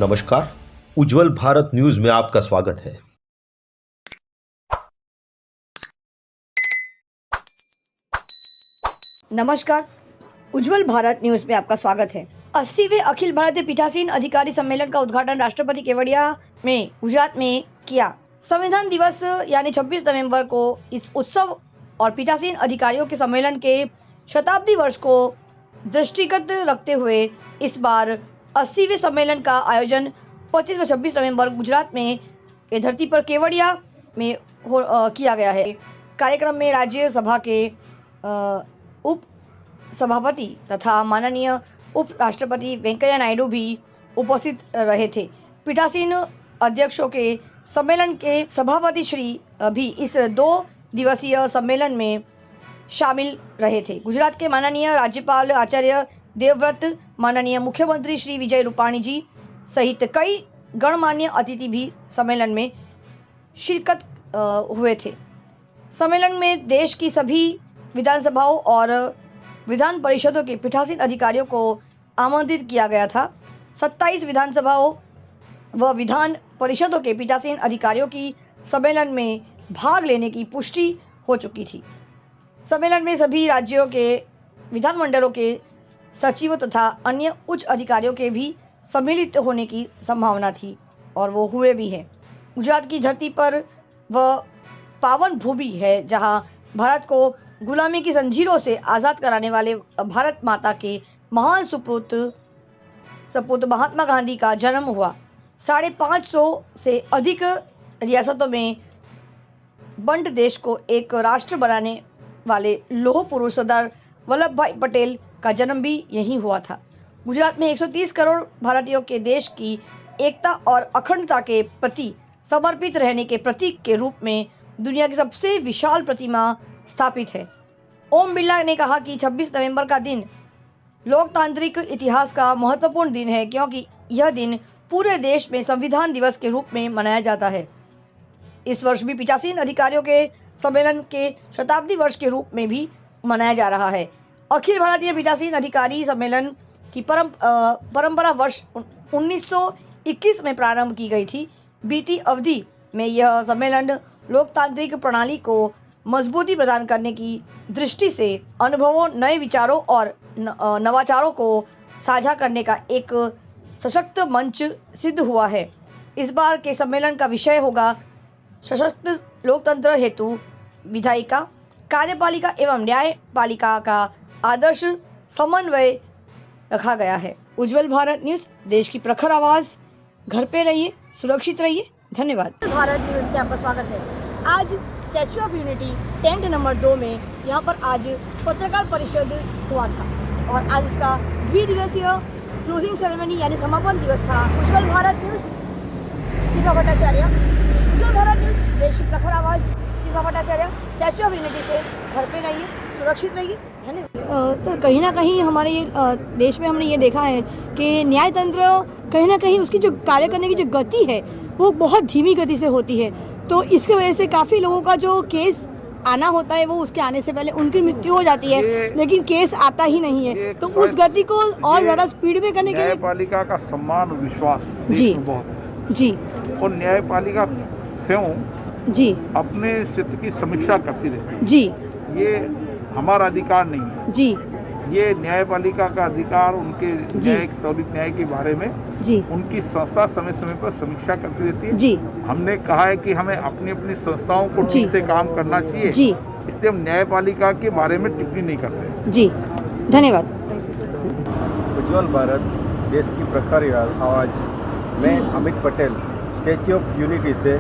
नमस्कार, उज्जवल भारत न्यूज में आपका स्वागत है। नमस्कार, उज्जवल भारत न्यूज में आपका स्वागत है। 80वें अखिल भारतीय पीठासीन अधिकारी सम्मेलन का उद्घाटन राष्ट्रपति केवड़िया में गुजरात में किया। संविधान दिवस यानी 26 नवंबर को इस उत्सव और पीठासीन अधिकारियों के सम्मेलन के शताब्दी वर्ष को दृष्टिगत रखते हुए इस बार 80वें सम्मेलन का आयोजन 25 व 26 नवंबर गुजरात में के धरती पर केवड़िया में किया गया है। कार्यक्रम में राज्यसभा के उप सभापति तथा माननीय उप राष्ट्रपति वेंकैया नायडू भी उपस्थित रहे थे। पीठासीन अध्यक्षों के सम्मेलन के सभापति श्री भी इस 2 दिवसीय सम्मेलन में शामिल रहे थे। गुजरात के माननीय राज्यपाल आचार्य देवव्रत, माननीय मुख्यमंत्री श्री विजय रूपाणी जी सहित कई गणमान्य अतिथि भी सम्मेलन में शिरकत हुए थे। सम्मेलन में देश की सभी विधानसभाओं और विधान परिषदों के पीठासीन अधिकारियों को आमंत्रित किया गया था। 27 विधानसभाओं व विधान परिषदों के पीठासीन अधिकारियों की सम्मेलन में भाग लेने की पुष्टि हो चुकी थी। सम्मेलन में सभी राज्यों के विधानमंडलों के सचिवों तथा अन्य उच्च अधिकारियों के भी सम्मिलित होने की संभावना थी और वो हुए भी हैं। गुजरात की धरती पर वह पावन भूमि है जहां भारत को गुलामी की जंजीरों से आज़ाद कराने वाले भारत माता के महान सपूत महात्मा गांधी का जन्म हुआ। 550 से अधिक रियासतों में बंट देश को एक राष्ट्र बनाने वाले लौह पुरुष सरदार वल्लभ भाई पटेल का जन्म भी यहीं हुआ था। गुजरात में 130 करोड़ भारतीयों के देश की एकता और अखंडता के प्रति समर्पित रहने के प्रतीक के रूप में दुनिया की सबसे विशाल प्रतिमा स्थापित है। ओम बिरला ने कहा कि 26 नवंबर का दिन लोकतांत्रिक इतिहास का महत्वपूर्ण दिन है क्योंकि यह दिन पूरे देश में संविधान दिवस के रूप में मनाया जाता है। इस वर्ष भी पीठासीन अधिकारियों के सम्मेलन के शताब्दी वर्ष के रूप में भी मनाया जा रहा है। अखिल भारतीय पीठासीन अधिकारी सम्मेलन की परंपरा वर्ष 1921 में प्रारंभ की गई थी। बीती अवधि में यह सम्मेलन लोकतांत्रिक प्रणाली को मजबूती प्रदान करने की दृष्टि से अनुभवों, नए विचारों और नवाचारों को साझा करने का एक सशक्त मंच सिद्ध हुआ है। इस बार के सम्मेलन का विषय होगा सशक्त लोकतंत्र हेतु विधायिका, कार्यपालिका एवं न्यायपालिका का आदर्श समन्वय रखा गया है। उज्जवल भारत न्यूज, देश की प्रखर आवाज। घर पे रहिए, सुरक्षित रहिए। धन्यवाद। भारत न्यूज में आपका स्वागत है। आज statue of unity tent number 2 में यहाँ पर आज पत्रकार परिषद हुआ था और आज उसका द्विदिवसीय क्लोजिंग सेरेमनी यानी समापन दिवस था। उज्जवल भारत न्यूज, सीमा भट्टाचार्य। उज्जवल भारत न्यूज, देश की प्रखर आवाज, सीमा भट्टाचार्य। स्टैच्यू ऑफ यूनिटी से घर पे रहिए, सुरक्षित रहिए। धन्यवाद। सर, कहीं ना कहीं हमारे ये देश में हमने ये देखा है कि न्यायतंत्र कहीं ना कहीं उसकी जो कार्य करने की जो गति है वो बहुत धीमी गति से होती है। तो इसकी वजह से काफ़ी लोगों का जो केस आना होता है वो उसके आने से पहले उनकी मृत्यु हो जाती है, लेकिन केस आता ही नहीं है। तो उस गति को और ज़्यादा स्पीड में करने के लिए न्यायपालिका का सम्मान और विश्वास जी बहुत है। जी और न्यायपालिका स्वयं जी अपने स्थिति की समीक्षा करती रहती है। जी ये हमारा अधिकार नहीं है जी ये न्यायपालिका का अधिकार। उनके न्याय, त्वरित न्याय के बारे में जी उनकी संस्था समय समय पर समीक्षा करती रहती है। जी हमने कहा है कि हमें अपनी अपनी संस्थाओं को ठीक से काम करना चाहिए जी, इसलिए हम न्यायपालिका के बारे में टिप्पणी नहीं करते। जी, धन्यवाद। उज्जवल भारत, देश की प्रखर आवाज़। मैं Amit Patel statue of unity से